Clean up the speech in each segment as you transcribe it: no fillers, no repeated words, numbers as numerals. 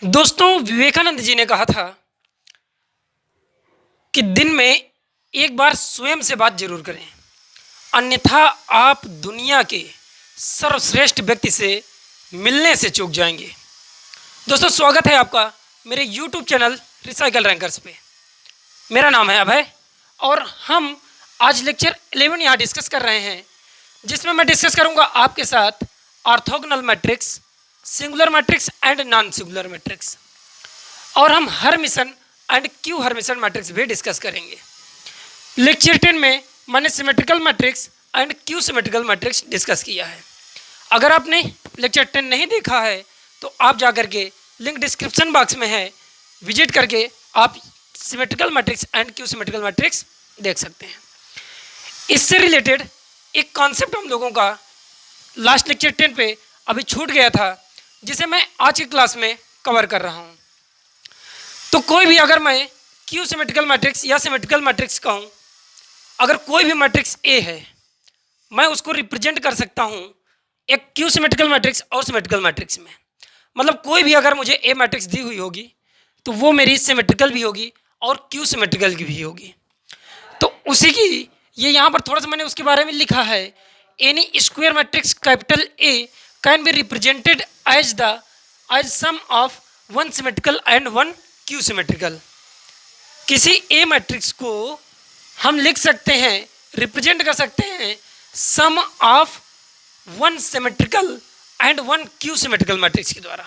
दोस्तों, विवेकानंद जी ने कहा था कि दिन में एक बार स्वयं से बात जरूर करें, अन्यथा आप दुनिया के सर्वश्रेष्ठ व्यक्ति से मिलने से चूक जाएंगे। दोस्तों, स्वागत है आपका मेरे YouTube चैनल रिसाइकल रैंकर्स पे। मेरा नाम है अभय और हम आज लेक्चर 11 यहाँ डिस्कस कर रहे हैं, जिसमें मैं डिस्कस करूँगा आपके साथ orthogonal matrix, singular matrix and non singular matrix, और हम Hermitian and Q Hermitian matrix भी डिस्कस करेंगे। लेक्चर 10 में मैंने symmetrical matrix and Q symmetrical matrix discuss किया है। अगर आपने लेक्चर 10 नहीं देखा है तो आप जाकर के लिंक डिस्क्रिप्शन बॉक्स में है, विजिट करके आप symmetrical matrix and Q symmetrical matrix देख सकते हैं। इससे रिलेटेड एक कॉन्सेप्ट हम लोगों का लास्ट लेक्चर 10 पे अभी छूट गया था, जिसे मैं आज की क्लास में कवर कर रहा हूँ। तो कोई भी अगर मैं क्यू सिमेट्रिकल मैट्रिक्स या सिमेट्रिकल मैट्रिक्स कहूँ, अगर कोई भी मैट्रिक्स ए है, मैं उसको रिप्रेजेंट कर सकता हूँ एक क्यू सिमेट्रिकल मैट्रिक्स और सिमेट्रिकल मैट्रिक्स में। मतलब कोई भी अगर मुझे ए मैट्रिक्स दी हुई होगी तो वो मेरी सिमेट्रिकल भी होगी और क्यू सिमेट्रिकल की भी होगी। तो उसी की ये यहाँ पर थोड़ा सा मैंने उसके बारे में लिखा है। Any square matrix capital A can be represented as sum of one symmetrical and one skew symmetrical. किसी ए मैट्रिक्स को हम लिख सकते हैं, रिप्रेजेंट कर सकते हैं sum of one symmetrical and one skew symmetrical matrix के द्वारा।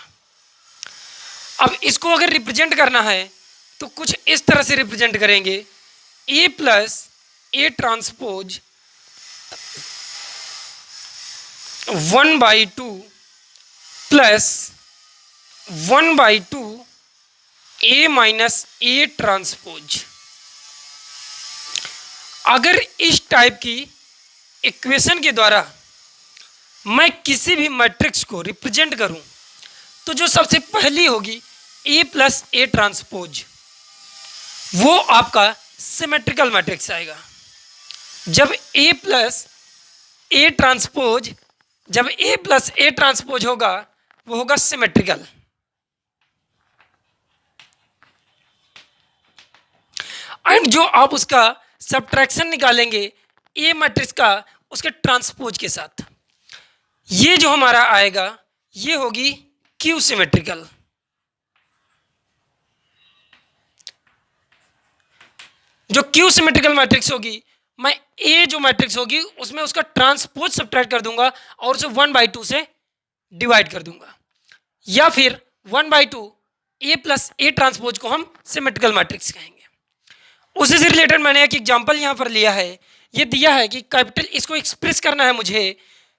अब इसको अगर रिप्रेजेंट करना है तो कुछ इस तरह से रिप्रेजेंट करेंगे, A plus A transpose 1/2 plus 1/2 A minus A transpose. अगर इस टाइप की इक्वेशन के द्वारा मैं किसी भी मैट्रिक्स को रिप्रेजेंट करूं तो जो सबसे पहली होगी ए प्लस ए ट्रांसपोज, वो आपका सिमेट्रिकल मैट्रिक्स आएगा। जब ए प्लस ए ट्रांसपोज होगा वो होगा सिमेट्रिकल। एंड जो आप उसका सब्ट्रैक्शन निकालेंगे ए मैट्रिक्स का उसके ट्रांसपोज के साथ, ये जो हमारा आएगा ये होगी क्यू सिमेट्रिकल। जो क्यू सिमेट्रिकल मैट्रिक्स होगी, मैं ए जो मैट्रिक्स होगी उसमें उसका ट्रांसपोज सब्ट्रैक्ट कर दूंगा और उसे 1/2 से डिवाइड कर दूंगा, या फिर 1/2 ए प्लस ए ट्रांसपोज को हम सिमेट्रिकल मैट्रिक्स कहेंगे। उसी से रिलेटेड मैंने एक एग्जांपल यहाँ पर लिया है। ये दिया है कि कैपिटल, इसको एक्सप्रेस करना है मुझे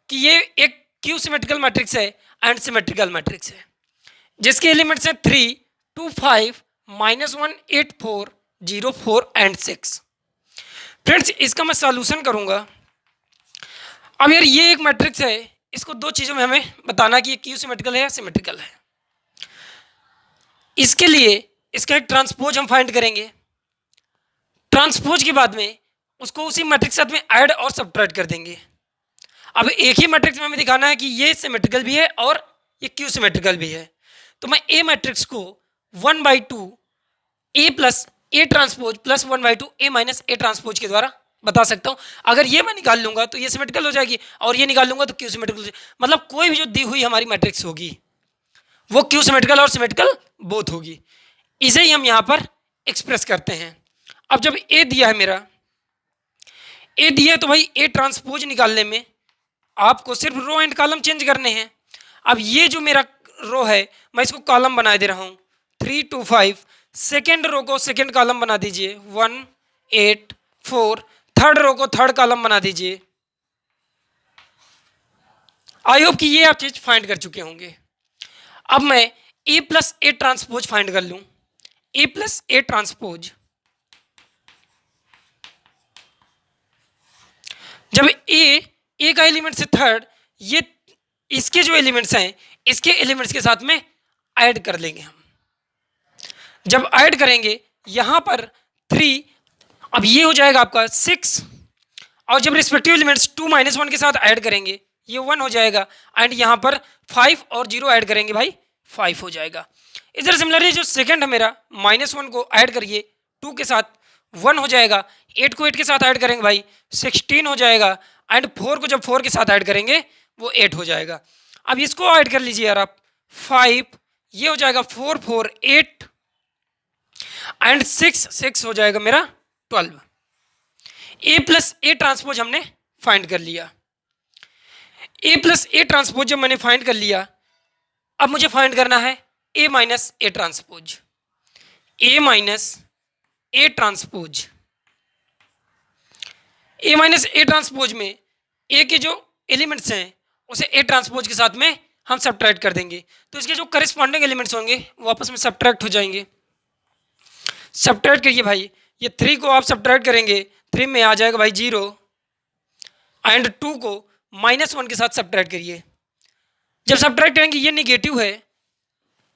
कि ये एक क्यू सिमेट्रिकल मैट्रिक्स है एंड सिमेट्रिकल मैट्रिक्स है, जिसके एलिमेंट्स हैं 3, 2, 5, -1, 8, 4, 0, 4 एंड 6। फ्रेंड्स, इसका मैं सॉल्यूशन करूँगा। अब यार ये एक मैट्रिक्स है, इसको दो चीज़ों में हमें बताना कि ये क्यू सिमेट्रिकल है या सिमेट्रिकल है। इसके लिए इसका एक ट्रांसपोज हम फाइंड करेंगे। ट्रांसपोज के बाद में उसको उसी मैट्रिक्स साथ में ऐड और सब्ट्रैक्ट कर देंगे। अब एक ही मैट्रिक्स में हमें दिखाना है कि ये सिमेट्रिकल भी है और ये क्यू सिमेट्रिकल भी है। तो मैं ए मैट्रिक्स को 1/2 A plus A transpose plus 1/2 A minus A transpose के द्वारा बता सकता हूँ। अगर ये मैं निकाल लूंगा तो ये सिमेट्रिकल हो जाएगी और ये निकाल लूंगा तो क्यू सिमेट्रिकल हो जाएगी। मतलब कोई भी जो दी हुई हमारी मैट्रिक्स होगी वो क्यू सिमेट्रिकल और सिमेट्रिकल बोथ होगी। इसे ही हम यहाँ पर एक्सप्रेस करते हैं। अब जब ए दिया है, मेरा ए दिया है, तो भाई ए ट्रांसपोज निकालने में आपको सिर्फ रो एंड कॉलम चेंज करने हैं। अब ये जो मेरा रो है मैं इसको कॉलम बना दे रहा हूँ 3, 2, 5। सेकेंड रो को सेकेंड कॉलम बना दीजिए 1, 8, 4। थर्ड रो को थर्ड कॉलम बना दीजिए। आई होप कि ये आप चीज फाइंड कर चुके होंगे। अब मैं ए प्लस ए ट्रांसपोज फाइंड कर लूँ। ए प्लस ए ट्रांसपोज, जब ए का एलिमेंट से थर्ड, ये इसके जो एलिमेंट्स हैं इसके एलिमेंट्स के साथ में ऐड कर लेंगे हम। जब ऐड करेंगे यहाँ पर 3, अब ये हो जाएगा आपका 6, और जब रिस्पेक्टिव एलिमेंट्स 2 - 1 के साथ ऐड करेंगे ये 1 हो जाएगा, एंड यहाँ पर 5 और 0 ऐड करेंगे भाई 5 हो जाएगा। इधर सिमिलरली जो सेकंड है मेरा, -1 को ऐड करिए 2 के साथ 1 हो जाएगा, 8 को 8 के साथ ऐड करेंगे भाई 16 हो जाएगा, एंड 4 को जब 4 के साथ ऐड करेंगे वो 8 हो जाएगा। अब इसको ऐड कर लीजिए यार आप 5, ये हो जाएगा 4 4 8 एंड 6 6 हो जाएगा मेरा 12। ए प्लस ए ट्रांसपोज हमने फाइंड कर लिया। ए प्लस ए ट्रांसपोज जब मैंने फाइंड कर लिया, अब मुझे फाइंड करना है A minus A transpose. A minus A transpose, A minus A transpose में ए के जो एलिमेंट्स हैं उसे ए ट्रांसपोज के साथ में हम सब्ट्रैक्ट कर देंगे, तो इसके जो करस्पॉन्डिंग एलिमेंट्स होंगे वो आपस में सब्ट्रैक्ट हो जाएंगे। सब्ट्रैक्ट करिए भाई, ये 3 को आप सब्ट्रैक्ट करेंगे 3 में आ जाएगा भाई 0, एंड 2 को -1 के साथ सब्ट्रैक्ट करिए। जब सब्ट्रैक्ट करेंगे ये निगेटिव है,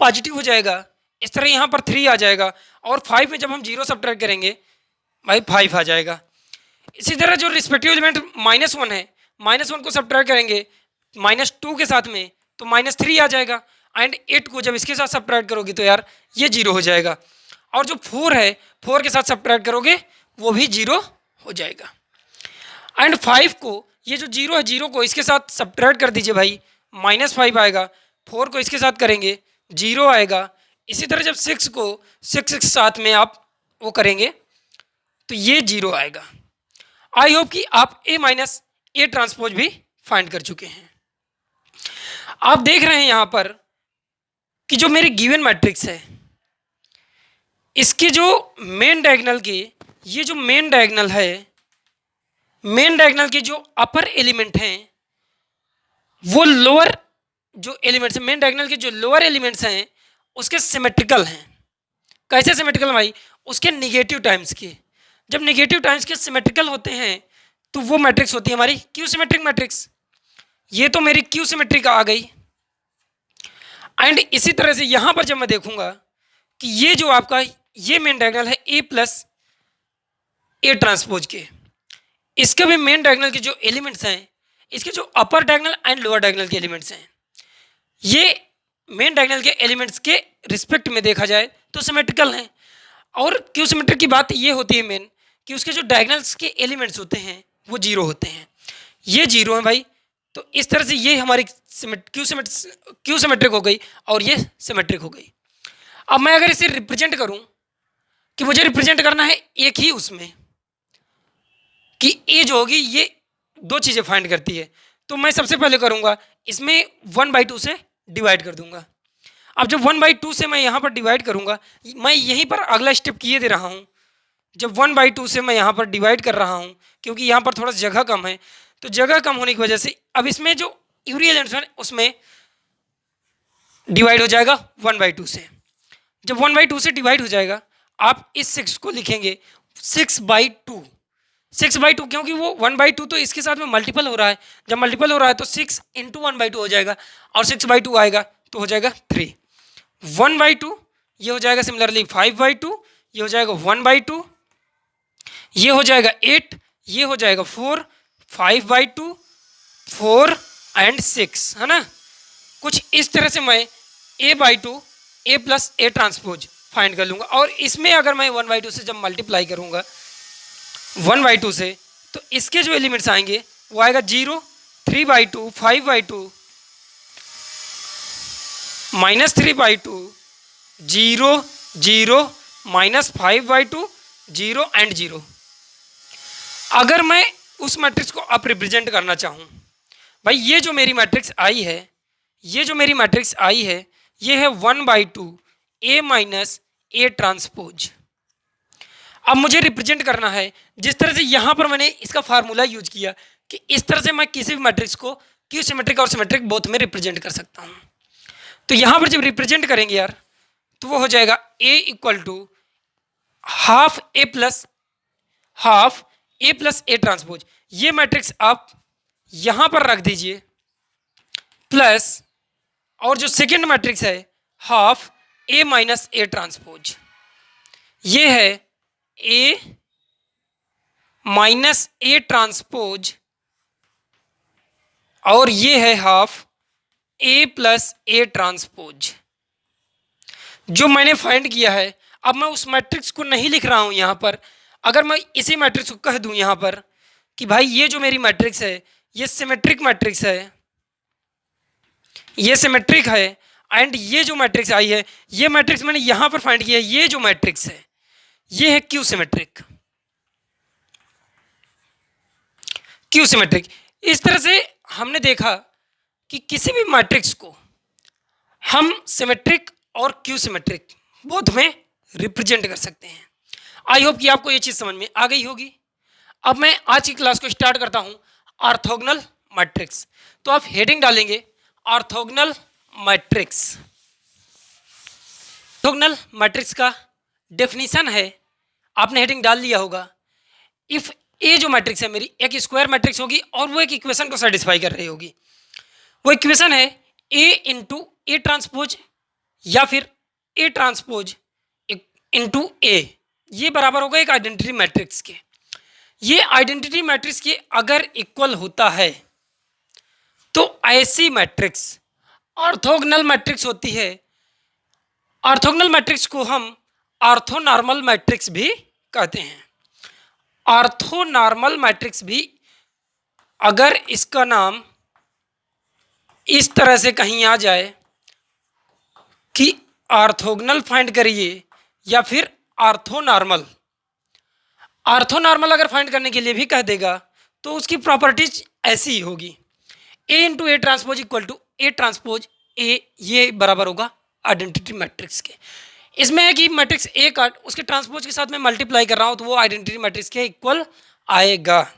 पॉजिटिव हो जाएगा, इस तरह यहाँ पर 3 आ जाएगा, और 5 में जब हम 0 सब्ट्रैक्ट करेंगे भाई 5 आ जाएगा। इसी तरह जो रिस्पेक्टिव एलिमेंट -1 है, -1 को सब्ट्रैक्ट करेंगे -2 के साथ में तो -3 आ जाएगा, एंड 8 को जब इसके साथ सब्ट्रैक्ट करोगे तो यार ये 0 हो जाएगा, और जो 4 है 4 के साथ सब्ट्रैक्ट करोगे वो भी 0 हो जाएगा। एंड 5 को, ये जो 0 है 0 को इसके साथ सब्ट्रैक्ट कर दीजिए भाई -5 आएगा, 4 को इसके साथ करेंगे 0 आएगा। इसी तरह जब 6 को 6 के साथ में आप वो करेंगे तो ये 0 आएगा। आई होप कि आप ए माइनस ए ट्रांसपोज भी फाइंड कर चुके हैं। आप देख रहे हैं यहाँ पर कि जो मेरी गिवन मैट्रिक्स है, इसके जो मेन डायगोनल के, ये जो मेन डायगोनल है, मेन डायगोनल के जो अपर एलिमेंट हैं वो लोअर जो एलिमेंट्स हैं, मेन डायगोनल के जो लोअर एलिमेंट्स हैं उसके सिमेट्रिकल हैं। कैसे सिमेट्रिकल भाई? उसके निगेटिव टाइम्स के। जब निगेटिव टाइम्स के सिमेट्रिकल होते हैं तो वो मैट्रिक्स होती है हमारी क्यू सिमेट्रिक मैट्रिक्स। ये तो मेरी क्यू सिमेट्रिक आ गई। एंड इसी तरह से यहाँ पर जब मैं देखूंगा कि ये जो आपका ये मेन डायगोनल है ए प्लस ए ट्रांसपोज के, इसके भी मेन डायगोनल के जो एलिमेंट्स हैं, इसके जो अपर डायगोनल एंड लोअर डायगोनल के एलिमेंट्स हैं, ये मेन डायगोनल के एलिमेंट्स के रिस्पेक्ट में देखा जाए तो सिमेट्रिकल हैं। और क्यू सिमेट्रिक की बात ये होती है मेन कि उसके जो डायगोनल्स के एलिमेंट्स होते हैं वो 0 होते हैं। ये 0 है भाई, तो इस तरह से ये हमारी क्यू सिमेट्रिक हो गई और ये सिमेट्रिक हो गई। अब मैं अगर इसे रिप्रेजेंट करूं कि मुझे रिप्रेजेंट करना है एक ही उसमें कि ए जो होगी ये 2 चीज़ें फाइंड करती है, तो मैं सबसे पहले करूंगा इसमें 1/2 से डिवाइड कर दूंगा। अब जब 1/2 से मैं यहाँ पर डिवाइड करूंगा, मैं यहीं पर अगला स्टेप किए दे रहा हूँ। जब 1/2 से मैं यहाँ पर डिवाइड कर रहा हूँ, क्योंकि यहाँ पर थोड़ा जगह कम है, तो जगह कम होने की वजह से अब इसमें जो यूरी एलिमेंट्स है उसमें डिवाइड हो जाएगा 1/2 से। जब 1/2 से डिवाइड हो जाएगा, आप इस 6 को लिखेंगे 6/2। 6/2 क्योंकि वो 1/2 तो इसके साथ में मल्टीपल हो रहा है, जब मल्टीपल हो रहा है तो 6 × 1/2 हो जाएगा, और 6/2 आएगा तो हो जाएगा 3। 1/2 ये हो जाएगा सिमिलरली 5/2, ये हो जाएगा 1/2, ये हो जाएगा 8, ये हो जाएगा 4, 5/2, 4 एंड 6, है ना। कुछ इस तरह से मैं a/2 A plus A transpose find कर लूँगा। और इसमें अगर मैं 1/2 से जब मल्टीप्लाई करूँगा 1/2 से, तो इसके जो एलिमेंट्स आएंगे वो आएगा 0, 3/2, 5/2, -3/2, 0, 0, -5/2, 0 एंड 0। अगर मैं उस मैट्रिक्स को अब रिप्रेजेंट करना चाहूँ, भाई ये जो मेरी मैट्रिक्स आई है, ये जो मेरी मैट्रिक्स आई है, ये है 1/2 ए माइनस ए ट्रांसपोज। अब मुझे रिप्रेजेंट करना है जिस तरह से यहाँ पर मैंने इसका फार्मूला यूज किया कि इस तरह से मैं किसी भी मैट्रिक्स को क्यू सिमेट्रिक और सिमेट्रिक बोथ में रिप्रेजेंट कर सकता हूँ। तो यहाँ पर जब रिप्रेजेंट करेंगे यार, तो वो हो जाएगा a = ½ a plus ½ A plus A transpose. ये मैट्रिक्स आप यहाँ पर रख दीजिए, प्लस और जो सेकेंड मैट्रिक्स है ½ ए माइनस ए ट्रांसपोज, ये है ए माइनस ए ट्रांसपोज, और ये है ½ ए प्लस ए ट्रांसपोज। जो मैंने फाइंड किया है, अब मैं उस मैट्रिक्स को नहीं लिख रहा हूँ यहाँ पर। अगर मैं इसी मैट्रिक्स को कह दूँ यहाँ पर कि भाई ये जो मेरी मैट्रिक्स है ये सिमेट्रिक मैट्रिक्स है, ये सिमेट्रिक है, एंड ये जो मैट्रिक्स आई है ये मैट्रिक्स मैंने यहाँ पर फाइंड किया है, ये जो मैट्रिक्स है ये है क्यू सिमेट्रिक। Q symmetric. इस तरह से हमने देखा कि किसी भी मैट्रिक्स को हम सिमेट्रिक और क्यू सिमेट्रिक बोथ में रिप्रेजेंट कर सकते हैं। आई होप कि आपको ये चीज़ समझ में आ गई होगी। अब मैं आज की क्लास को स्टार्ट करता हूं ऑर्थोगोनल मैट्रिक्स। तो आप हेडिंग डालेंगे ऑर्थोगोनल मैट्रिक्स। ऑर्थोगोनल मैट्रिक्स का डेफिनेशन है, आपने हेडिंग डाल लिया होगा। इफ ए जो मैट्रिक्स है मेरी एक स्क्वायर मैट्रिक्स होगी और वो एक इक्वेशन को सेटिस्फाई कर रही होगी। वो इक्वेशन है ए इंटू ए ट्रांसपोज या फिर ए ट्रांसपोज इंटू ए, ये बराबर होगा एक आइडेंटिटी मैट्रिक्स के। ये आइडेंटिटी मैट्रिक्स के अगर इक्वल होता है तो ऐसी मैट्रिक्स ऑर्थोगोनल मैट्रिक्स होती है। ऑर्थोगोनल मैट्रिक्स को हम ऑर्थोनॉर्मल मैट्रिक्स भी कहते हैं। ऑर्थोनॉर्मल मैट्रिक्स भी, अगर इसका नाम इस तरह से कहीं आ जाए कि ऑर्थोगोनल फाइंड करिए या फिर ऑर्थोनॉर्मल, ऑर्थोनॉर्मल अगर फाइंड करने के लिए भी कह देगा तो उसकी प्रॉपर्टीज ऐसी ही होगी, A into A transpose equal to A transpose A, ये बराबर होगा आइडेंटिटी मैट्रिक्स के। इसमें है कि मैट्रिक्स ए का उसके ट्रांसपोज के साथ मैं मल्टीप्लाई कर रहा हूँ तो वो आइडेंटिटी मैट्रिक्स के इक्वल आएगा।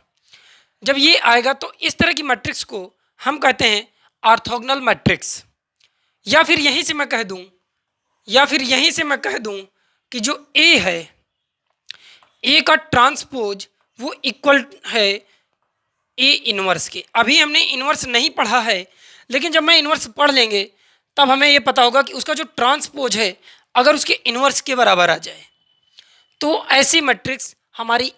जब ये आएगा तो इस तरह की मैट्रिक्स को हम कहते हैं ऑर्थोगोनल मैट्रिक्स। या फिर यहीं से मैं कह दूं कि जो ए है, ए का ट्रांसपोज वो इक्वल है ए इनवर्स के। अभी हमने इनवर्स नहीं पढ़ा है, लेकिन जब मैं इनवर्स पढ़ लेंगे तब हमें ये पता होगा कि उसका जो ट्रांसपोज है अगर उसके इनवर्स के बराबर आ जाए तो ऐसी मैट्रिक्स हमारी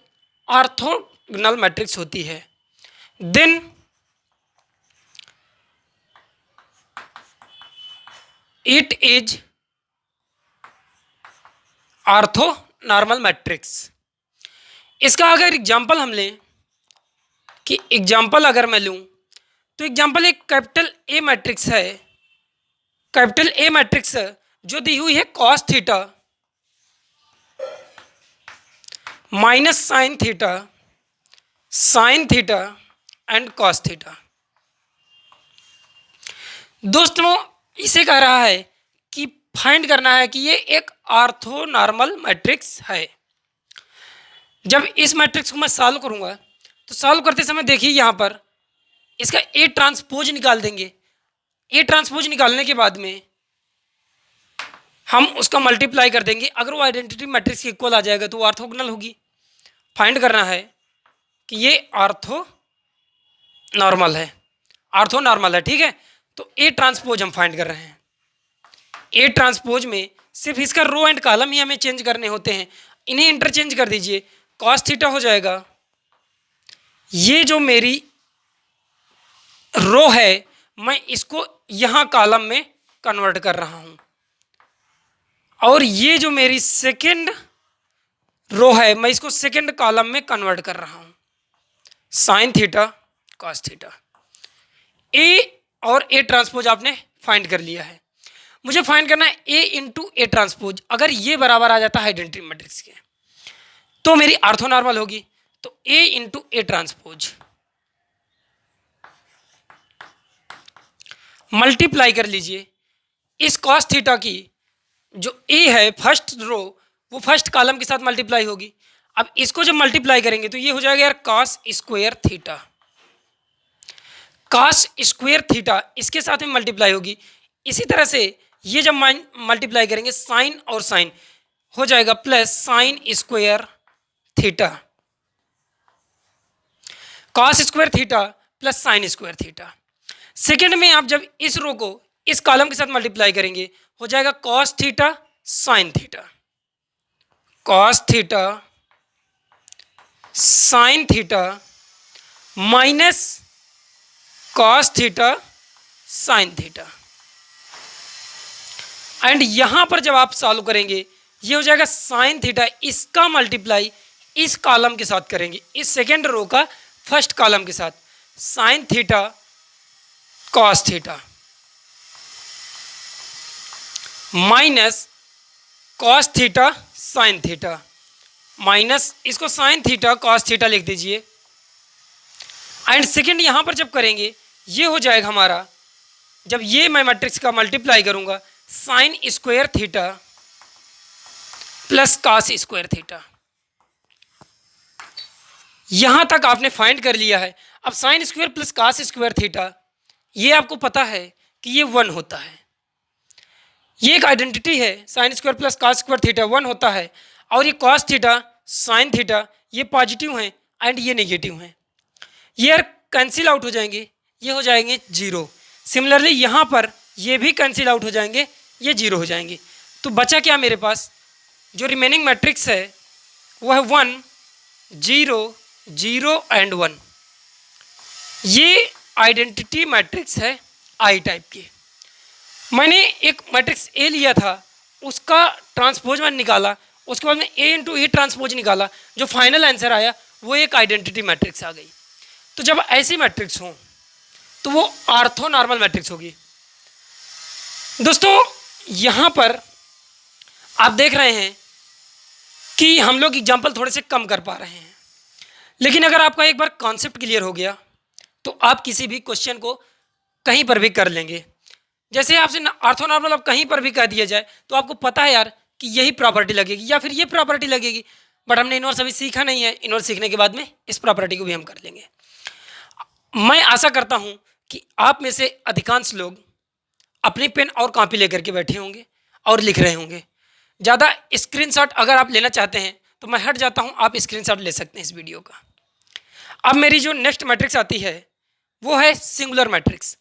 ऑर्थोगोनल मैट्रिक्स होती है। Then it is orthonormal matrix. इसका अगर एग्जाम्पल हम लें कि एग्जाम्पल अगर मैं लूँ तो एग्जाम्पल एक कैपिटल ए मैट्रिक्स है, कैपिटल ए मैट्रिक्स जो दी हुई है cos theta minus sine theta and cos theta. दोस्तों इसे कह रहा है कि फाइंड करना है कि ये एक ऑर्थोनॉर्मल मैट्रिक्स है। जब इस मैट्रिक्स को मैं सॉल्व करूंगा तो सॉल्व करते समय देखिए यहाँ पर इसका ए ट्रांसपोज निकाल देंगे। ए ट्रांसपोज निकालने के बाद में हम उसका मल्टीप्लाई कर देंगे। अगर वो आइडेंटिटी मैट्रिक्स के इक्वल आ जाएगा तो वो ऑर्थोगोनल होगी। फाइंड करना है कि ये ऑर्थोनॉर्मल है, ठीक है। तो ए ट्रांसपोज हम फाइंड कर रहे हैं। ए ट्रांसपोज में सिर्फ इसका रो एंड कॉलम ही हमें चेंज करने होते हैं, इन्हें इंटरचेंज कर दीजिए। कॉस थीटा हो जाएगा, ये जो मेरी रो है मैं इसको यहाँ कॉलम में कन्वर्ट कर रहा हूँ, और ये जो मेरी सेकेंड रो है मैं इसको सेकेंड कॉलम में कन्वर्ट कर रहा हूँ। साइन थीटा कॉस थीटा, ए और ए ट्रांसपोज आपने फाइंड कर लिया है। मुझे फाइंड करना है ए इंटू ए ट्रांसपोज। अगर ये बराबर आ जाता है आइडेंटिटी मैट्रिक्स के तो मेरी ऑर्थोनॉर्मल होगी। तो ए इंटू ए ट्रांसपोज मल्टीप्लाई कर लीजिए। इस कॉस थीटा की जो ए है फर्स्ट रो वो फर्स्ट कॉलम के साथ मल्टीप्लाई होगी। अब इसको जब मल्टीप्लाई करेंगे तो ये हो जाएगा यार cos square theta. Cos square theta इसके साथ में मल्टीप्लाई होगी। इसी तरह से ये जब मल्टीप्लाई करेंगे साइन और साइन हो जाएगा plus sine square theta, cos square theta plus sine square theta. Second में आप जब इस रो को इस कॉलम के साथ मल्टीप्लाई करेंगे हो जाएगा cos theta sine theta, cos theta sine theta minus cos theta sine theta. And यहाँ पर जब आप सॉल्व करेंगे ये हो जाएगा साइन थीटा, इसका मल्टीप्लाई इस कॉलम के साथ करेंगे, इस सेकेंड रो का फर्स्ट कॉलम के साथ, sine theta cos theta minus cos theta sine theta, minus इसको साइन थीटा कॉस थीटा लिख दीजिए। एंड सेकेंड यहाँ पर जब करेंगे ये हो जाएगा हमारा, जब ये मैं मैट्रिक्स का मल्टीप्लाई करूँगा sine square theta plus cos square theta. यहाँ तक आपने फाइंड कर लिया है। अब sine square plus cos square theta ये आपको पता है कि ये 1 होता है, ये एक आइडेंटिटी है, sine square plus cos square theta 1 होता है। और ये कॉस थीटा साइन थीटा ये पॉजिटिव हैं एंड ये नेगेटिव हैं, ये कैंसिल आउट हो जाएंगे, ये हो जाएंगे 0। सिमिलरली यहाँ पर ये भी कैंसिल आउट हो जाएंगे, ये 0 हो जाएंगे। तो बचा क्या मेरे पास, जो रिमेनिंग मैट्रिक्स है वो है 1 0 0 एंड 1। ये आइडेंटिटी मैट्रिक्स है आई टाइप की। मैंने एक मैट्रिक्स ए लिया था, उसका ट्रांसपोज मैंने निकाला, उसके बाद में ए इंटू ए ट्रांसपोज निकाला, जो फाइनल आंसर आया वो एक आइडेंटिटी मैट्रिक्स आ गई। तो जब ऐसी मैट्रिक्स हो तो वो ऑर्थोनॉर्मल मैट्रिक्स होगी। दोस्तों यहाँ पर आप देख रहे हैं कि हम लोग एग्जाम्पल थोड़े से कम कर पा रहे हैं, लेकिन अगर आपका एक बार कॉन्सेप्ट क्लियर हो गया तो आप किसी भी क्वेश्चन को कहीं पर भी कर लेंगे। जैसे आपसे ऑर्थोनॉर्मल अब कहीं पर भी कह दिया जाए तो आपको पता है यार कि यही प्रॉपर्टी लगेगी या फिर ये प्रॉपर्टी लगेगी, बट हमने इन्वर्स अभी सीखा नहीं है, इन्वर्स सीखने के बाद में इस प्रॉपर्टी को भी हम कर लेंगे। मैं आशा करता हूँ कि आप में से अधिकांश लोग अपनी पेन और कॉपी लेकर के बैठे होंगे और लिख रहे होंगे। ज़्यादा स्क्रीनशॉट अगर आप लेना चाहते हैं तो मैं हट जाता हूँ, आप स्क्रीनशॉट ले सकते हैं इस वीडियो का। अब मेरी जो नेक्स्ट मैट्रिक्स आती है वो है सिंगुलर मैट्रिक्स।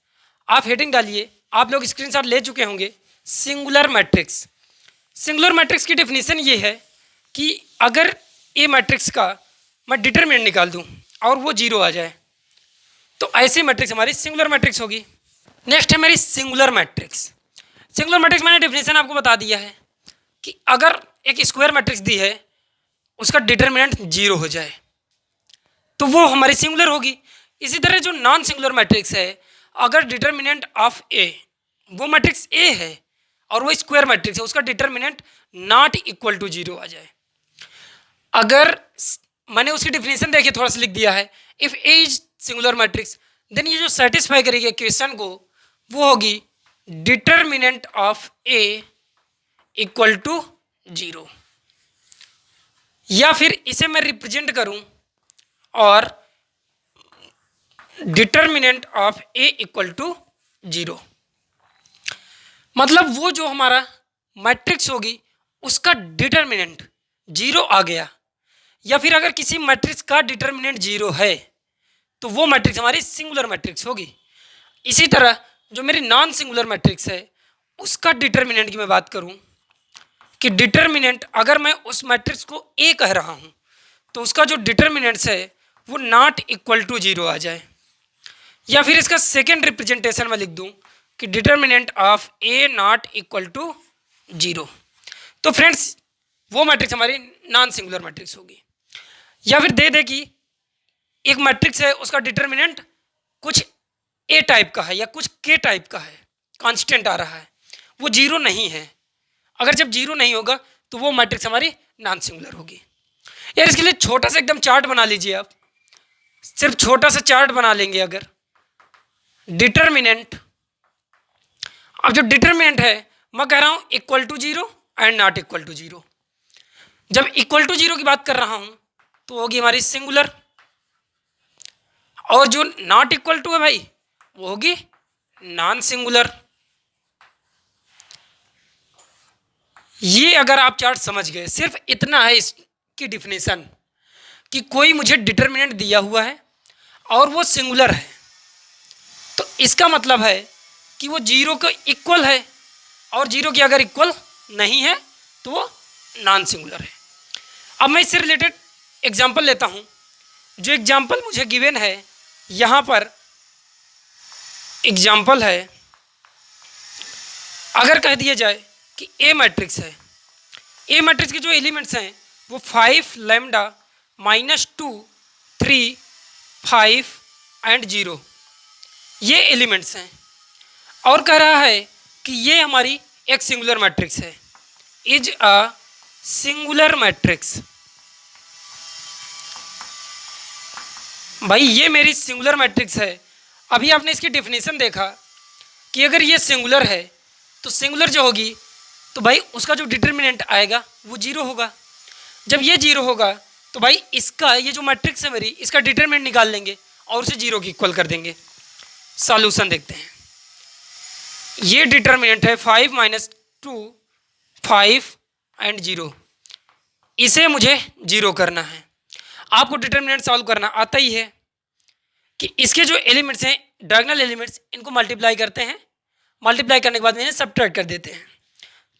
आप हेडिंग डालिए, आप लोग स्क्रीनशॉट ले चुके होंगे। सिंगुलर मैट्रिक्स, सिंगुलर मैट्रिक्स की डेफिनेशन ये है कि अगर ए मैट्रिक्स का मैं डिटरमिनेंट निकाल दूं और वो 0 आ जाए तो ऐसी मैट्रिक्स हमारी सिंगुलर मैट्रिक्स होगी। नेक्स्ट है मेरी सिंगुलर मैट्रिक्स। सिंगुलर मैट्रिक्स मैंने डेफिनेशन आपको बता दिया है कि अगर एक स्क्वायर मैट्रिक्स दी है उसका डिटरमिनेंट 0 हो जाए तो वो हमारी सिंगुलर होगी। इसी तरह जो नॉन सिंगुलर मैट्रिक्स है, अगर डिटरमिनेंट ऑफ ए, वो मैट्रिक्स ए है और वो स्क्वायर मैट्रिक्स है, उसका डिटरमिनेंट नॉट इक्वल टू 0 आ जाए। अगर मैंने उसकी डेफिनेशन देखिए थोड़ा सा लिख दिया है, if A is singular matrix then ये जो सेटिस्फाई करेगी क्वेश्चन को वो होगी determinant of A equal to 0। या फिर इसे मैं रिप्रेजेंट करूं और determinant of A equal to 0, मतलब वो जो हमारा मैट्रिक्स होगी उसका डिटरमिनेंट 0 आ गया, या फिर अगर किसी मैट्रिक्स का डिटरमिनेंट 0 है तो वो मैट्रिक्स हमारी सिंगुलर मैट्रिक्स होगी। इसी तरह जो मेरी नॉन सिंगुलर मैट्रिक्स है उसका डिटरमिनेंट की मैं बात करूं कि डिटरमिनेंट अगर मैं उस मैट्रिक्स को ए कह रहा हूं तो उसका जो डिटरमिनेंट्स है वो नॉट इक्वल टू 0 आ जाए, या फिर इसका सेकेंड रिप्रेजेंटेशन मैं लिख दूं कि determinant of A not equal to 0। तो फ्रेंड्स वो मैट्रिक्स हमारी नॉन सिंगुलर मैट्रिक्स होगी। या फिर दे दे कि एक मैट्रिक्स है उसका डिटरमिनेंट कुछ ए टाइप का है या कुछ के टाइप का है, कांस्टेंट आ रहा है, वो 0 नहीं है। अगर जब 0 नहीं होगा तो वो मैट्रिक्स हमारी नॉन सिंगुलर होगी। यार इसके लिए छोटा सा एकदम चार्ट बना लीजिए, आप सिर्फ छोटा सा चार्ट बना लेंगे। अगर डिटरमिनेंट, अब जो डिटरमिनेंट है मैं कह रहा हूं equal to 0 and not equal to 0। जब इक्वल टू 0 की बात कर रहा हूं तो होगी हमारी सिंगुलर, और जो नॉट इक्वल टू है भाई वो होगी नॉन सिंगुलर। ये अगर आप चार्ट समझ गए, सिर्फ इतना है इसकी डिफिनेशन कि कोई मुझे डिटरमिनेंट दिया हुआ है और वो सिंगुलर है, तो इसका मतलब है कि वो 0 के इक्वल है, और 0 की अगर इक्वल नहीं है तो वो नॉन सिंगुलर है। अब मैं इससे रिलेटेड एग्जांपल लेता हूँ। जो एग्जांपल मुझे गिवन है यहाँ पर एग्जांपल है, अगर कह दिया जाए कि ए मैट्रिक्स है, ए मैट्रिक्स के जो एलिमेंट्स हैं वो 5 लैम्डा -2 3 5 एंड 0 ये एलिमेंट्स हैं। और कह रहा है कि ये हमारी एक सिंगुलर मैट्रिक्स है, इज अ सिंगुलर मैट्रिक्स। भाई ये मेरी सिंगुलर मैट्रिक्स है। अभी आपने इसकी डेफिनेशन देखा कि अगर ये सिंगुलर है तो सिंगुलर जो होगी तो भाई उसका जो डिटर्मिनेंट आएगा वो 0 होगा। जब ये 0 होगा तो भाई इसका ये जो मैट्रिक्स है मेरी इसका डिटर्मिनेंट निकाल लेंगे और उसे 0 की इक्वल कर देंगे। सॉल्यूशन देखते हैं। ये डिटर्मिनेंट है 5 - 2 5 एंड 0, इसे मुझे 0 करना है। आपको डिटर्मिनेंट सॉल्व करना आता ही है कि इसके जो एलिमेंट्स हैं डायगोनल एलिमेंट्स इनको मल्टीप्लाई करते हैं, मल्टीप्लाई करने के बाद इन्हें सबट्रैक्ट कर देते हैं।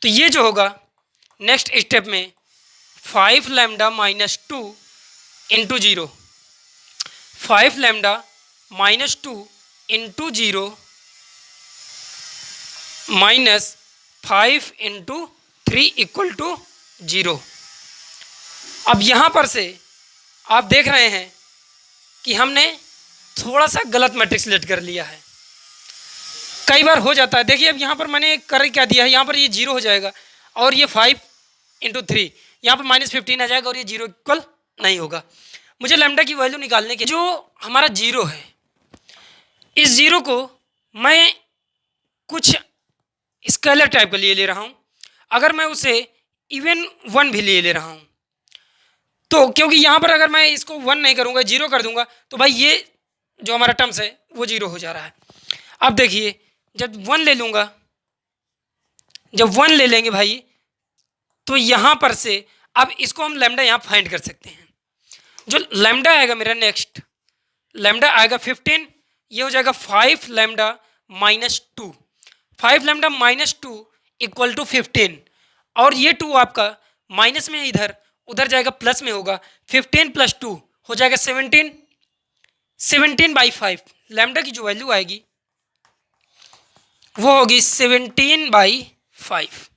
तो ये जो होगा नेक्स्ट स्टेप में 5 lambda -2 into 0, 5 lambda -2 into 0 minus 5 into 3 equal to 0। अब यहाँ पर से आप देख रहे हैं कि हमने थोड़ा सा गलत मैट्रिक्स सेलेक्ट कर लिया है। कई बार हो जाता है। देखिए अब यहाँ पर मैंने कर क्या दिया है, यहाँ पर ये 0 हो जाएगा और ये 5 इंटू 3 यहाँ पर -15 आ जाएगा और ये 0 इक्वल नहीं होगा। मुझे लैम्डा की वैल्यू निकालने के जो हमारा 0 है, इस 0 को मैं कुछ स्केलर टाइप का ले रहा हूँ। अगर मैं उसे इवन 1 भी ले रहा हूँ तो क्योंकि यहाँ पर अगर मैं इसको 1 नहीं करूँगा 0 कर दूंगा तो भाई ये जो हमारा टर्म्स है वो 0 हो जा रहा है। अब देखिए जब 1 ले लूँगा, जब 1 ले लेंगे भाई तो यहाँ पर से अब इसको हम लैम्डा यहाँ फाइंड कर सकते हैं। जो लैम्डा आएगा मेरा नेक्स्ट लैम्डा आएगा 15, ये हो जाएगा 5 लैम्डा -2, 5 लैम्डा -2 इक्वल टू 15 और ये 2 आपका माइनस में इधर उधर जाएगा प्लस में होगा। 15 + 2 हो जाएगा 17, 17/5 लैम्डा की जो वैल्यू आएगी वो होगी 17/5।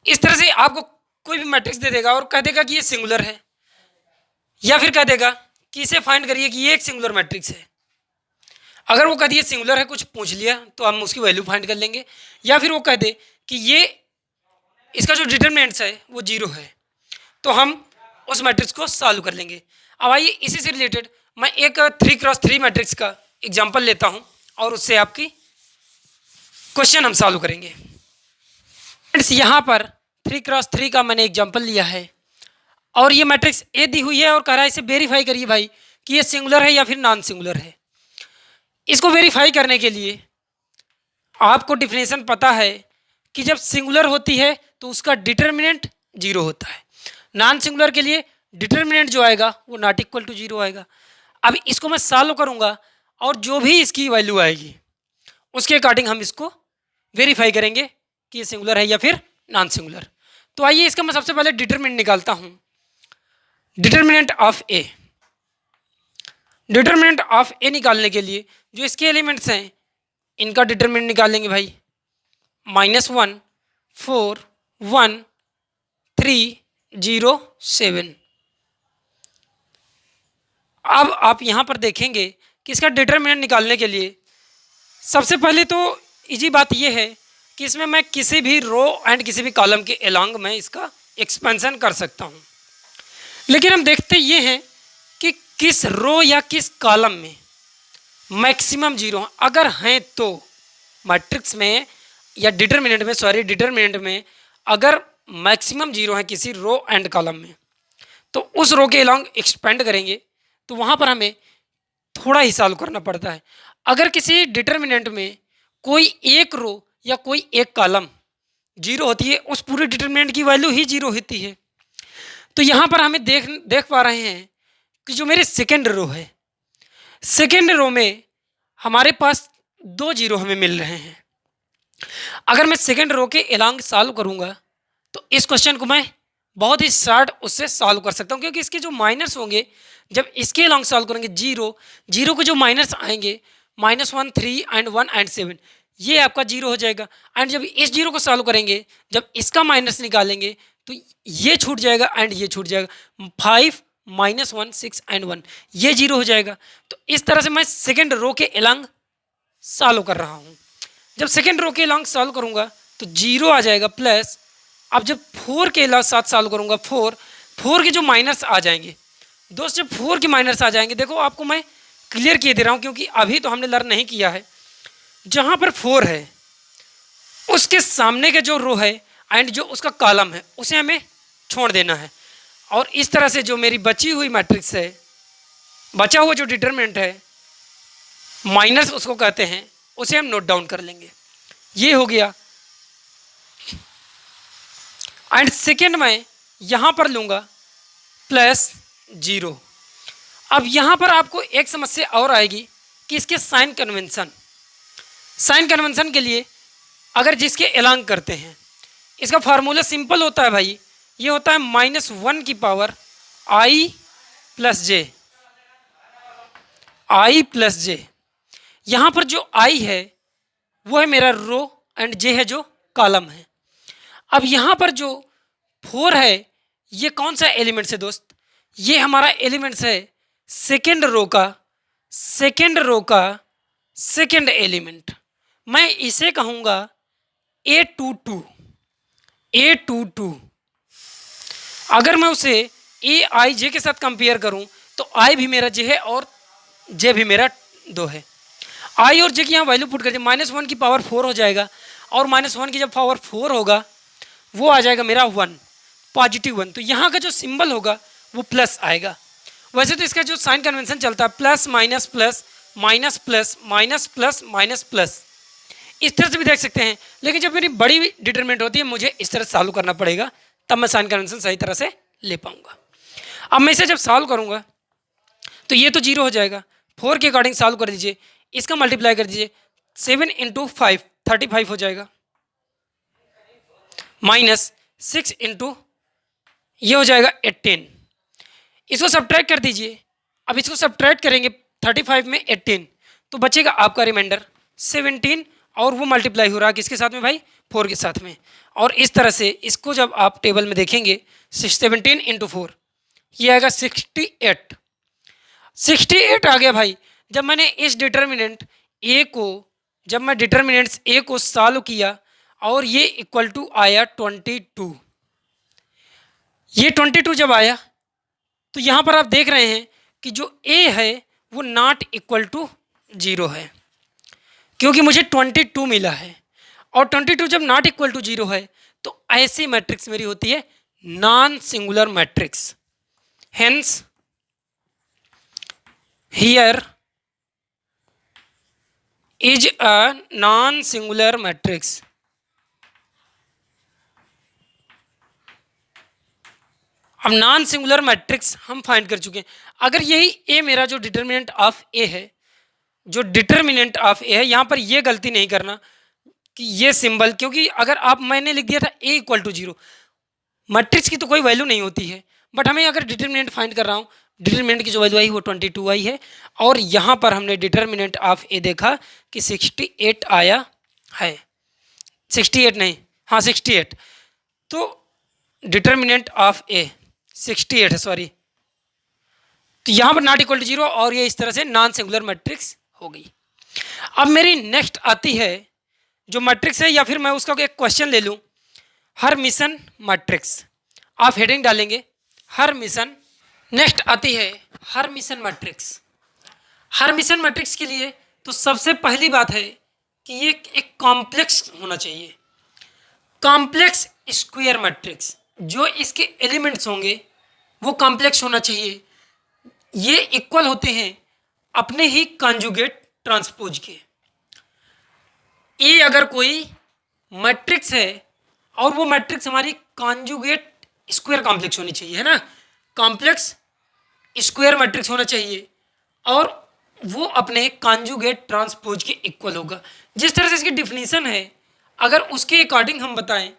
इस तरह से आपको कोई भी मैट्रिक्स दे देगा और कह देगा कि ये सिंगुलर है, या फिर कह देगा कि इसे फाइंड करिए कि ये एक सिंगुलर मैट्रिक्स है। अगर वो कह दिए सिंगुलर है, कुछ पूछ लिया तो हम उसकी वैल्यू फाइंड कर लेंगे, या फिर वो कह दे कि ये इसका जो डिटर्मिनेंट्स है वो 0 है तो हम उस मैट्रिक्स को सॉल्व कर लेंगे। अब आइए इसी से रिलेटेड मैं एक 3x3 मैट्रिक्स का एग्जांपल लेता हूं और उससे आपकी क्वेश्चन हम सॉल्व करेंगे। फ्रेंड्स यहाँ पर 3x3 का मैंने एग्जांपल लिया है और ये मैट्रिक्स ए दी हुई है और कह रहा है इसे वेरीफाई करिए भाई कि ये सिंगुलर है या फिर नॉन सिंगुलर है। इसको वेरीफाई करने के लिए आपको डिफिनेशन पता है कि जब सिंगुलर होती है तो उसका डिटर्मिनेंट 0 होता है, नॉन सिंगुलर के लिए डिटर्मिनेंट जो आएगा वो नॉट इक्वल टू 0 आएगा। अब इसको मैं सॉल्व करूंगा और जो भी इसकी वैल्यू आएगी उसके अकॉर्डिंग हम इसको वेरीफाई करेंगे कि ये सिंगुलर है या फिर नॉन सिंगुलर। तो आइए इसका मैं सबसे पहले डिटर्मिनेंट निकालता हूँ। Determinant of A, determinant of A निकालने के लिए जो इसके एलिमेंट्स हैं इनका डिटर्मिनेंट निकालेंगे भाई। -1 4 1 3 0 7। अब आप यहाँ पर देखेंगे कि इसका डिटर्मिनेंट निकालने के लिए सबसे पहले तो इजी बात यह है कि इसमें मैं किसी भी रो एंड किसी भी कॉलम के अलोंग में इसका एक्सपेंशन कर सकता हूँ। लेकिन हम देखते ये हैं कि किस रो या किस कॉलम में मैक्सिमम 0 अगर हैं तो मैट्रिक्स में या डिटर्मिनेंट में अगर मैक्सिमम 0 है किसी रो एंड कॉलम में तो उस रो के अलोंग एक्सपेंड करेंगे तो वहाँ पर हमें थोड़ा ही सॉल्व करना पड़ता है। अगर किसी डिटर्मिनेंट में कोई एक रो या कोई एक कॉलम 0 होती है उस पूरे डिटर्मिनेंट की वैल्यू ही 0 होती है। तो यहाँ पर हमें देख पा रहे हैं कि जो मेरे सेकेंड रो है, सेकेंड रो में हमारे पास 2 0 हमें मिल रहे हैं। अगर मैं सेकेंड रो के अलोंग सॉल्व करूँगा तो इस क्वेश्चन को मैं बहुत ही शॉर्ट उससे सॉल्व कर सकता हूँ, क्योंकि इसके जो माइनस होंगे जब इसके अलोंग सॉल्व करेंगे 0 को जो माइनस आएंगे -1 3 एंड 1 एंड 7 ये आपका जीरो हो जाएगा। एंड जब इस जीरो को सॉल्व करेंगे, जब इसका माइनस निकालेंगे तो ये छूट जाएगा एंड ये छूट जाएगा। 5 -1 6 एंड 1 ये जीरो हो जाएगा। तो इस तरह से मैं सेकेंड रो के एलॉन्ग सॉल्व कर रहा हूँ। जब सेकेंड रो के एलॉन्ग सॉल्व करूँगा तो जीरो आ जाएगा प्लस। अब जब 4 के साथ सॉल्व करूँगा, 4 के जो माइनस आ जाएंगे दोस्त, जब 4 के माइनस आ जाएंगे, देखो आपको मैं क्लियर किए दे रहा हूँ क्योंकि अभी तो हमने लर्न नहीं किया है। जहाँ पर 4 है उसके सामने के जो रो है एंड जो उसका कॉलम है उसे हमें छोड़ देना है। और इस तरह से जो मेरी बची हुई मैट्रिक्स है, बचा हुआ जो डिटरमिनेंट है, माइनस उसको कहते हैं, उसे हम नोट डाउन कर लेंगे। ये हो गया। एंड सेकेंड मैं यहाँ पर लूँगा प्लस 0। अब यहाँ पर आपको एक समस्या और आएगी कि इसके साइन कन्वेंशन के लिए अगर जिसके एलॉन्ग करते हैं, इसका फार्मूला सिंपल होता है भाई, ये होता है -1 की पावर i प्लस जे। यहाँ पर जो i है वो है मेरा रो एंड जे है जो कॉलम है। अब यहाँ पर जो 4 है ये कौन सा एलिमेंट्स है दोस्त? ये हमारा एलिमेंट्स है सेकेंड रो का सेकेंड एलिमेंट। मैं इसे कहूँगा A22। अगर मैं उसे Aij के साथ कंपेयर करूं तो i भी मेरा j है और j भी मेरा 2 है। i और j की यहाँ वैल्यू पुट कर दिया, -1 की पावर 4 हो जाएगा और -1 की जब पावर 4 होगा वो आ जाएगा मेरा 1, पॉजिटिव 1। तो यहाँ का जो सिंबल होगा वो प्लस आएगा। वैसे तो इसका जो साइन कन्वेंशन चलता है plus minus plus minus plus minus plus minus plus, इस तरह से भी देख सकते हैं। लेकिन जब मेरी बड़ी डिटरमिनेंट होती है मुझे इस तरह सॉल्व करना पड़ेगा, तब मैं साइन कन्वेंशन सही तरह से ले पाऊंगा। अब मैं इसे जब सॉल्व करूंगा तो ये तो 0 हो जाएगा। 4 के अकॉर्डिंग सॉल्व कर दीजिए, इसका मल्टीप्लाई कर दीजिए, 7 × 5 35 हो जाएगा, -6 × ये हो जाएगा 18। इसको सब्ट्रैक्ट कर दीजिए। अब इसको सब्ट्रैक्ट करेंगे 35 में 18 तो बचेगा आपका रिमाइंडर 17 और वो मल्टीप्लाई हो रहा है किसके साथ में भाई? 4 के साथ में। और इस तरह से इसको जब आप टेबल में देखेंगे 17 × 4 ये आएगा 68। 68 आ गया भाई। जब मैंने इस डिटर्मिनेंट ए को, जब मैं डिटर्मिनेंट्स ए को सॉल्व किया और ये इक्वल टू आया 22। ये 22 जब आया तो यहाँ पर आप देख रहे हैं कि जो ए है वो नॉट इक्वल टू 0 है क्योंकि मुझे 22 मिला है। और 22 जब नॉट इक्वल टू 0 है तो ऐसी मैट्रिक्स मेरी होती है non singular matrix. Hence here is a non singular matrix. अब नॉन सिंगुलर मैट्रिक्स हम फाइंड कर चुके हैं। अगर यही ए मेरा जो डिटर्मिनेंट ऑफ ए है, जो डिटर्मिनेंट ऑफ ए है, यहाँ पर ये गलती नहीं करना कि ये सिंबल, क्योंकि अगर आप, मैंने लिख दिया था ए इक्वल टू 0, मैट्रिक्स की तो कोई वैल्यू नहीं होती है, बट हमें अगर डिटर्मिनेंट फाइंड कर रहा हूँ, डिटर्मिनेंट की जो वैल्यू आई वो 22 आई है और यहाँ पर हमने डिटर्मिनेंट ऑफ ए देखा कि 68 आया है। 68 नहीं, हाँ 68। तो डिटर्मिनेंट ऑफ ए 68 है, सॉरी। तो यहाँ पर नॉट इक्वल टू 0 और ये इस तरह से नॉन सिंगुलर मैट्रिक्स हो गई। अब मेरी नेक्स्ट आती है जो मैट्रिक्स है, या फिर मैं उसका एक क्वेश्चन ले लूँ, हरमिशन मैट्रिक्स। आप हेडिंग डालेंगे हरमिशन। नेक्स्ट आती है हरमिशन मैट्रिक्स। हरमिशन मैट्रिक्स के लिए तो सबसे पहली बात है कि ये एक कॉम्प्लेक्स होना चाहिए, कॉम्प्लेक्स स्क्वायर मैट्रिक्स। जो इसके एलिमेंट्स होंगे वो कॉम्प्लेक्स होना चाहिए। ये इक्वल होते हैं अपने ही कॉन्जुगेट ट्रांसपोज के। ए अगर कोई मैट्रिक्स है और वो मैट्रिक्स हमारी कॉन्जुगेट स्क्वायर कॉम्प्लेक्स होनी चाहिए, है ना, कॉम्प्लेक्स स्क्वायर मैट्रिक्स होना चाहिए और वो अपने कॉन्जुगेट ट्रांसपोज के इक्वल होगा। जिस तरह से इसकी डिफिनीशन है, अगर उसके अकॉर्डिंग हम बताएं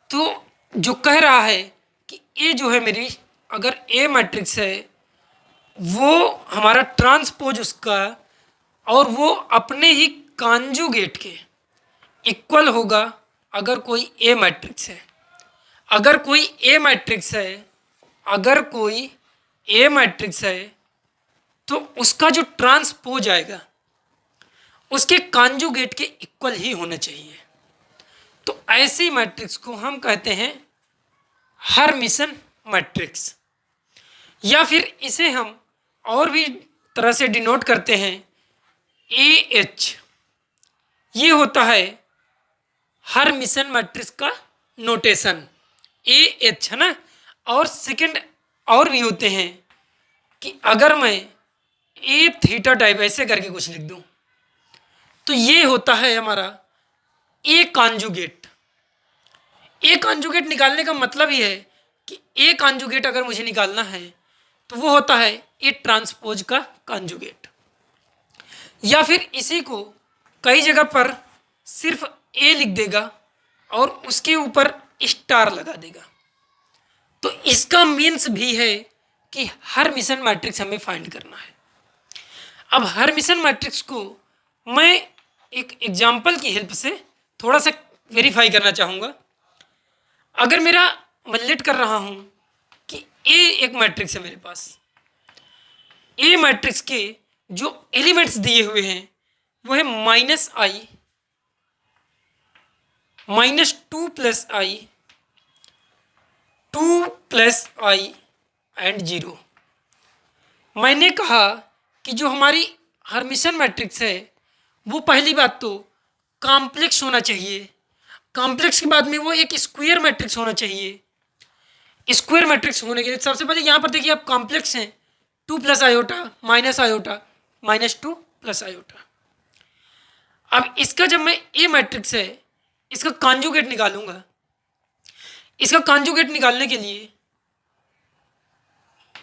तो जो कह रहा है कि ए जो है मेरी, अगर ए मैट्रिक्स है वो हमारा ट्रांसपोज उसका और वो अपने ही कॉन्जुगेट के, इक्वल होगा अगर कोई ए मैट्रिक्स है। अगर कोई ए मैट्रिक्स है, अगर कोई ए मैट्रिक्स है तो उसका जो ट्रांसपोज आएगा उसके कॉन्जुगेट के इक्वल ही होना चाहिए। तो ऐसी मैट्रिक्स को हम कहते हैं हर्मिशन मैट्रिक्स, या फिर इसे हम और भी तरह से डिनोट करते हैं AH। ये होता है हर्मिशन मैट्रिक्स का नोटेशन AH, है ना। और सेकंड और भी होते हैं कि अगर मैं ए थीटा टाइप ऐसे करके कुछ लिख दूं तो ये होता है हमारा ए कॉन्जुगेट। ए कॉन्जुगेट निकालने का मतलब ही है कि ए कॉन्जुगेट अगर मुझे निकालना है तो वो होता है ए ट्रांसपोज का कॉन्जुगेट। या फिर इसी को कई जगह पर सिर्फ ए लिख देगा और उसके ऊपर स्टार लगा देगा। तो इसका मीन्स भी है कि हर्मिशन मैट्रिक्स हमें फाइंड करना है। अब हर्मिशन मैट्रिक्स को मैं एक एग्जाम्पल की हेल्प से थोड़ा सा वेरीफाई करना चाहूँगा। अगर मेरा मैं लेट कर रहा हूँ कि ए एक मैट्रिक्स है मेरे पास, ए मैट्रिक्स के जो एलिमेंट्स दिए हुए हैं वो है -i, -2 + i, 2 + i एंड 0। मैंने कहा कि जो हमारी हर्मिशन मैट्रिक्स है वो पहली बात तो कॉम्प्लेक्स होना चाहिए। कॉम्प्लेक्स के बाद में वो एक स्क्वायर मैट्रिक्स होना चाहिए। स्क्वायर मैट्रिक्स होने के लिए सबसे पहले यहाँ पर देखिए आप कॉम्प्लेक्स हैं, 2 + आयोटा -आयोटा -2 + आयोटा। अब इसका जब मैं ए मैट्रिक्स है इसका कॉन्जुगेट निकालूंगा, इसका कॉन्जुगेट निकालने के लिए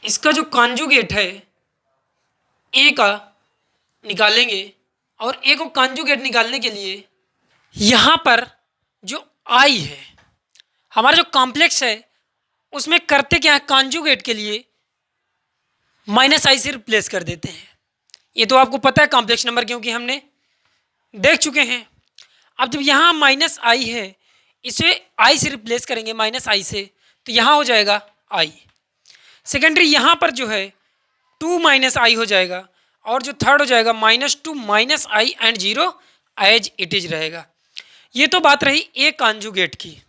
इसका जो कॉन्जुगेट है ए का निकालेंगे और ए को कॉन्जुगेट निकालने के लिए यहाँ पर जो आई है हमारा जो कॉम्प्लेक्स है उसमें करते क्या है, कॉन्जुगेट के लिए -i से रिप्लेस कर देते हैं। ये तो आपको पता है कॉम्प्लेक्स नंबर क्योंकि हमने देख चुके हैं। अब जब यहाँ -i है इसे i से रिप्लेस करेंगे -i से, तो यहाँ हो जाएगा i। सेकेंडरी यहाँ पर जो है 2 - i हो जाएगा और जो थर्ड हो जाएगा -2 - i and 0 as it is रहेगा। ये तो बात रही ए कॉन्जुगेट की।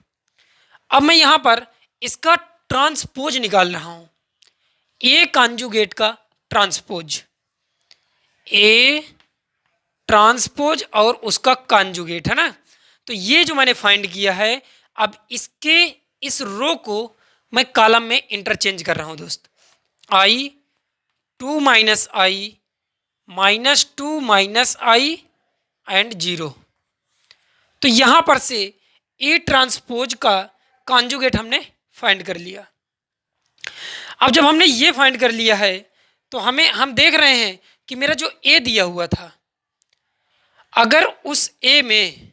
अब मैं यहाँ पर इसका ट्रांसपोज निकाल रहा हूँ, ए कॉन्जुगेट का ट्रांसपोज, ए ट्रांसपोज और उसका कॉन्जुगेट, है ना। तो ये जो मैंने फाइंड किया है, अब इसके इस रो को मैं कॉलम में इंटरचेंज कर रहा हूँ दोस्त। i 2 - i -2 - i and 0। तो यहाँ पर से ए ट्रांसपोज का कॉन्जुगेट हमने फाइंड कर लिया। अब जब हमने ये फाइंड कर लिया है तो हम देख रहे हैं कि मेरा जो ए दिया हुआ था, अगर उस ए में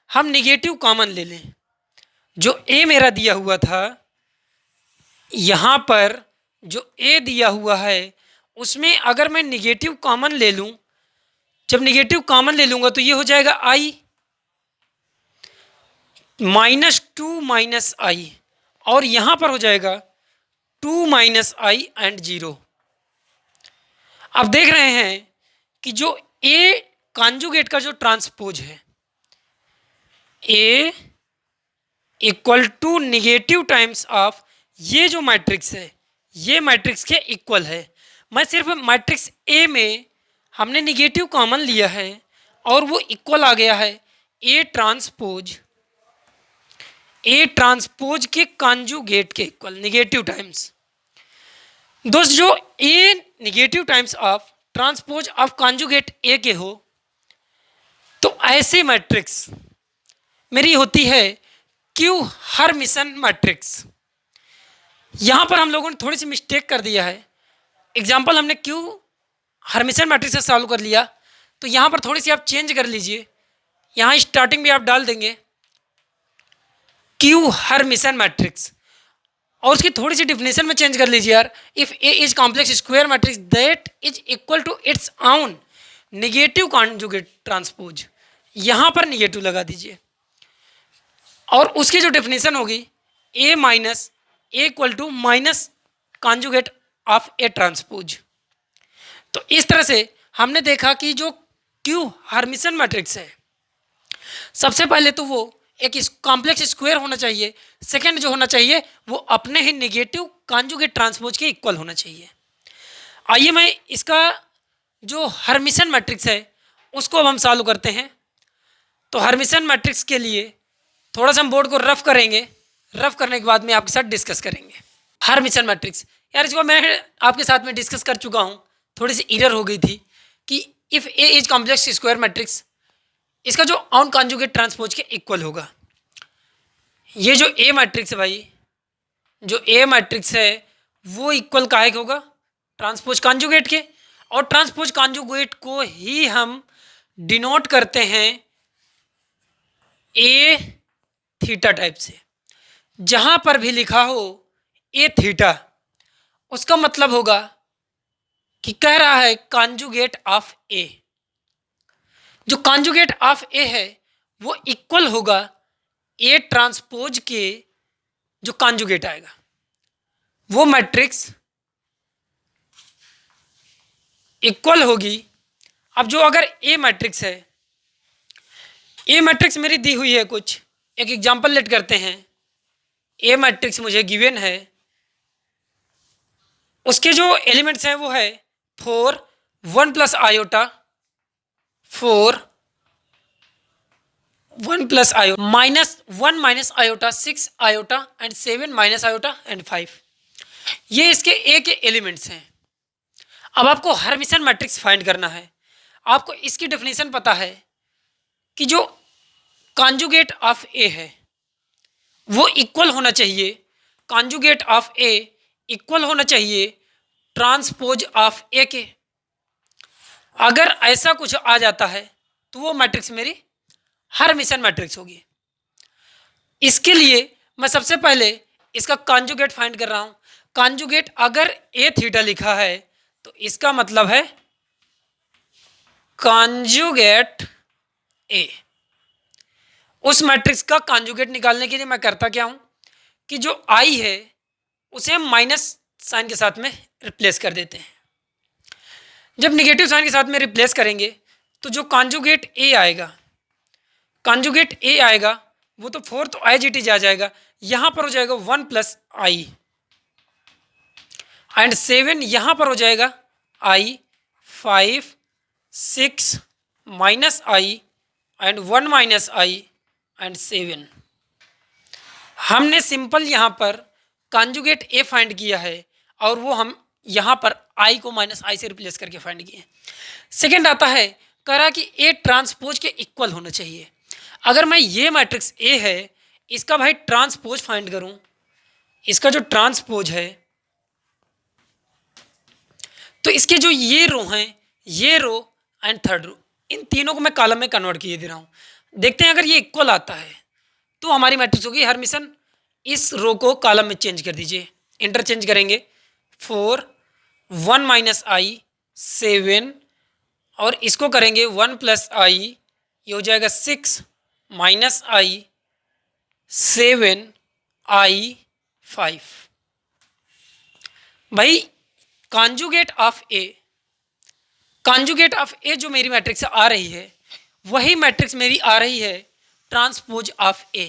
हम निगेटिव कॉमन ले लें, जो ए मेरा दिया हुआ था यहाँ पर जो ए दिया हुआ है उसमें अगर मैं निगेटिव कॉमन ले लूँ, जब निगेटिव कॉमन ले लूँगा तो ये हो जाएगा i -2 - i और यहाँ पर हो जाएगा 2 - i एंड 0। अब देख रहे हैं कि जो ए कॉन्जुगेट का जो ट्रांसपोज है ए = निगेटिव टाइम्स ऑफ ये जो मैट्रिक्स है ये मैट्रिक्स के इक्वल है। मैं सिर्फ मैट्रिक्स ए में हमने निगेटिव कॉमन लिया है और वो इक्वल आ गया है ए ट्रांसपोज के कॉन्जुगेट के इक्वल निगेटिव टाइम्स। दोस्त जो A negative times of transpose of conjugate A के हो तो ऐसी मैट्रिक्स मेरी होती है क्यू हर्मिशन मैट्रिक्स। यहाँ पर हम लोगों ने थोड़ी सी मिस्टेक कर दिया है। एग्जाम्पल हमने क्यू हर्मिशन मैट्रिक्स से सॉल्व कर लिया, तो यहाँ पर थोड़ी सी आप चेंज कर लीजिए। यहाँ स्टार्टिंग में आप डाल देंगे क्यू हर्मिशन मैट्रिक्स और उसकी थोड़ी सी डिफिनेशन में चेंज कर लीजिए यार। If A is complex square matrix that is equal to its own negative conjugate transpose, यहाँ पर निगेटिव लगा दीजिए और उसकी जो डेफिनेशन होगी A minus A equal to minus conjugate of A transpose. तो इस तरह से हमने देखा कि जो क्यू हर्मिशन मैट्रिक्स है, सबसे पहले तो वो एक कॉम्प्लेक्स स्क्वायर होना चाहिए, सेकंड जो होना चाहिए वो अपने ही नेगेटिव कॉन्जुगेट ट्रांसपोज के इक्वल होना चाहिए। आइए मैं इसका जो हर्मिशन मैट्रिक्स है उसको अब हम सॉल्व करते हैं। तो हर्मिशन मैट्रिक्स के लिए थोड़ा सा हम बोर्ड को रफ करेंगे, रफ करने के बाद में आपके साथ डिस्कस करेंगे। हर्मिशन मैट्रिक्स यार इसको मैं आपके साथ में डिस्कस कर चुका हूँ, थोड़ी सी एरर हो गई थी कि if A is complex square matrix, इसका जो ऑन कॉन्जुगेट ट्रांसपोज के इक्वल होगा। ये जो ए मैट्रिक्स है भाई, जो ए मैट्रिक्स है वो इक्वल काहे के होगा, ट्रांसपोज कॉन्जुगेट के, और ट्रांसपोज कॉन्जुगेट को ही हम डिनोट करते हैं ए थीटा टाइप से। जहाँ पर भी लिखा हो ए थीटा, उसका मतलब होगा कि कह रहा है कॉन्जुगेट ऑफ ए। जो कॉन्जुगेट ऑफ ए है वो इक्वल होगा ए ट्रांसपोज के जो कॉन्जुगेट आएगा, वो मैट्रिक्स इक्वल होगी। अब जो अगर ए मैट्रिक्स है, ए मैट्रिक्स मेरी दी हुई है, कुछ एक एग्जांपल लेट करते हैं। ए मैट्रिक्स मुझे गिवन है, उसके जो एलिमेंट्स हैं वो है 4 1 plus iota 4 1 plus iota -1 minus iota 6 iota and 7 minus iota and 5। ये इसके ए के एलिमेंट्स हैं। अब आपको हर्मिशन मैट्रिक्स फाइंड करना है। आपको इसकी डेफिनेशन पता है कि जो कॉन्जुगेट ऑफ ए है वो इक्वल होना चाहिए, कॉन्जुगेट ऑफ ए इक्वल होना चाहिए ट्रांसपोज ऑफ ए के। अगर ऐसा कुछ आ जाता है तो वो मैट्रिक्स मेरी हर्मिशन मैट्रिक्स होगी। इसके लिए मैं सबसे पहले इसका कॉन्जुगेट फाइंड कर रहा हूँ। कॉन्जुगेट अगर ए थीटा लिखा है तो इसका मतलब है कॉन्जुगेट ए। उस मैट्रिक्स का कॉन्जुगेट निकालने के लिए मैं करता क्या हूँ कि जो आई है उसे हम माइनस साइन के साथ में रिप्लेस कर देते हैं। जब निगेटिव साइन के साथ में रिप्लेस करेंगे तो जो कॉन्जुगेट ए आएगा, कॉन्जुगेट ए आएगा वो तो 4 तो एज इट इज आ जाएगा, यहाँ पर हो जाएगा 1 प्लस आई एंड 7 यहाँ पर हो जाएगा आई 5 6 minus I and 1 minus I and 7। हमने सिंपल यहाँ पर कॉन्जुगेट ए फाइंड किया है और वो हम यहाँ पर आई को माइनस आई से रिप्लेस करके फाइंड किए। सेकेंड आता है, कह रहा कि ए ट्रांसपोज के इक्वल होना चाहिए। अगर मैं ये मैट्रिक्स ए है इसका भाई ट्रांसपोज फाइंड करूँ, इसका जो ट्रांसपोज है तो इसके जो ये रो हैं, ये रो एंड थर्ड रो, इन तीनों को मैं कॉलम में कन्वर्ट किए दे रहा हूँ। देखते हैं अगर ये इक्वल आता है तो हमारी मैट्रिक्स होगी हर्मिशन। इस रो को कॉलम में चेंज कर दीजिए, इंटरचेंज करेंगे 4 1 माइनस आई 7 और इसको करेंगे 1 प्लस आई, ये हो जाएगा 6 माइनस आई 7 आई 5। भाई conjugate of A, conjugate of A जो मेरी मैट्रिक्स आ रही है वही मैट्रिक्स मेरी आ रही है ट्रांसपोज ऑफ ए।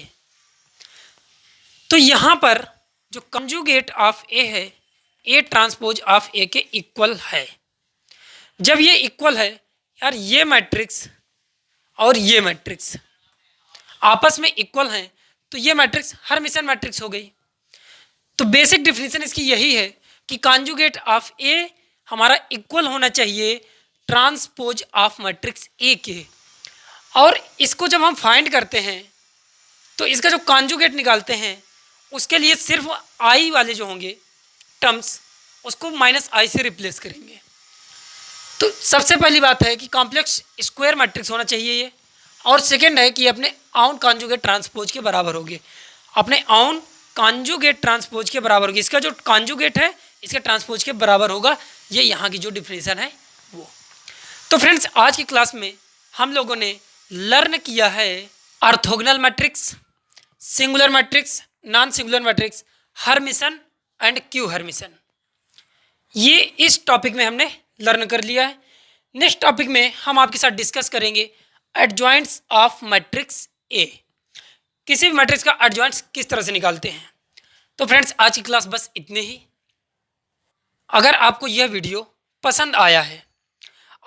तो यहाँ पर जो कॉन्जुगेट ऑफ ए है ए ट्रांसपोज ऑफ ए के इक्वल है। जब ये इक्वल है यार, ये मैट्रिक्स और ये मैट्रिक्स आपस में इक्वल हैं तो ये मैट्रिक्स हर्मिशन मैट्रिक्स हो गई। तो बेसिक डिफिनीशन इसकी यही है कि कॉन्जुगेट ऑफ ए हमारा इक्वल होना चाहिए ट्रांसपोज ऑफ मैट्रिक्स ए के। और इसको जब हम फाइंड करते हैं तो इसका जो कॉन्जुगेट निकालते हैं उसके लिए सिर्फ आई वाले जो होंगे टर्म्स उसको माइनस आई से रिप्लेस करेंगे। तो सबसे पहली बात है कि कॉम्प्लेक्स स्क्वायर मैट्रिक्स होना चाहिए ये, और सेकंड है कि अपने ऑन कॉन्जुगेट ट्रांसपोज के बराबर होगी, अपने ऑन कॉन्जुगेट ट्रांसपोज के बराबर होगी। इसका जो कॉन्जुगेट है इसके ट्रांसपोज के बराबर होगा। ये यहाँ की जो डिफिनीशन है वो। तो फ्रेंड्स आज की क्लास में हम लोगों ने लर्न किया है orthogonal matrix, singular matrix, non singular matrix, Hermitian and Q Hermitian. ये इस टॉपिक में हमने लर्न कर लिया है। नेक्स्ट टॉपिक में हम आपके साथ डिस्कस करेंगे एडजॉइंट्स ऑफ मैट्रिक्स ए। किसी भी मैट्रिक्स का एडजॉइंट्स किस तरह से निकालते हैं। तो फ्रेंड्स, आज की क्लास बस इतने ही। अगर आपको यह वीडियो पसंद आया है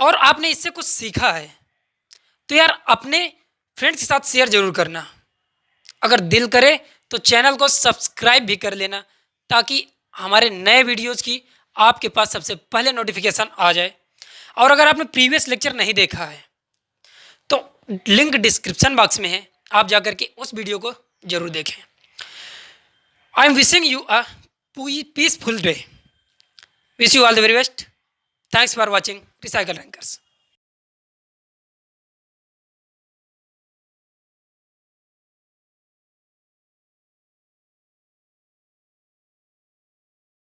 और आपने इससे कुछ सीखा है तो यार अपने फ्रेंड्स के साथ शेयर जरूर करना। अगर दिल करे तो चैनल को सब्सक्राइब भी कर लेना, ताकि हमारे नए वीडियोस की आपके पास सबसे पहले नोटिफिकेशन आ जाए। और अगर आपने प्रीवियस लेक्चर नहीं देखा है तो लिंक डिस्क्रिप्शन बॉक्स में है, आप जाकर के उस वीडियो को जरूर देखें। I am wishing you a peaceful day. Wish you all the very best. Thanks for watching recycle rankers.